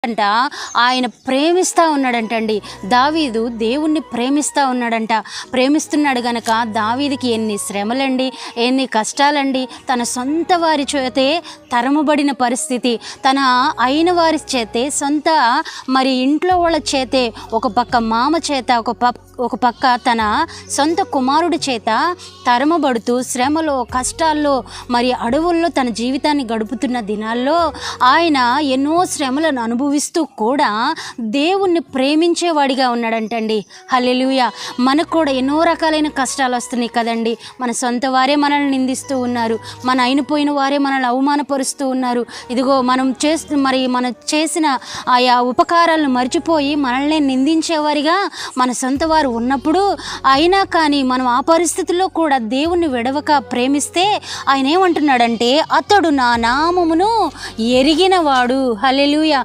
అంట ఆయన ప్రేమిస్తూ ఉన్నాడంటండి. దావీదు దేవుణ్ణి ప్రేమిస్తూ ఉన్నాడంట. ప్రేమిస్తున్నాడు గనక దావీదికి ఎన్ని శ్రమలండి, ఎన్ని కష్టాలండి. తన సొంత వారి చేతే తరమబడిన పరిస్థితి, తన అయిన వారి చేతే, సొంత మరి ఇంట్లో వాళ్ళ చేతే, ఒక పక్క మామ చేత, ఒక పక్క తన సొంత కుమారుడి చేత తరమబడుతూ శ్రమలో కష్టాల్లో మరి అడవుల్లో తన జీవితాన్ని గడుపుతున్న దినాల్లో ఆయన ఎన్నో శ్రమలను అనుభవిస్తూ కూడా దేవుణ్ణి ప్రేమించేవాడిగా ఉన్నాడంటండి. హల్లెలూయా. మనకు కూడా ఎన్నో రకాలైన కష్టాలు వస్తున్నాయి కదండి. మన సొంత వారే మనల్ని నిందిస్తూ ఉన్నారు, మన అయినపోయిన వారే మనల్ని అవమానపరుస్తూ ఉన్నారు. ఇదిగో మనం చేసిన ఆయా ఉపకారాలను మర్చిపోయి మనల్ని నిందించేవారిగా మన సొంత వారు ఉన్నప్పుడు, అయినా కానీ మనం ఆ పరిస్థితుల్లో కూడా దేవుణ్ణి విడవక ప్రేమిస్తే ఆయన ఏమంటున్నాడంటే, అతడు నా నామమును ఎరిగినవాడు. హల్లెలూయా.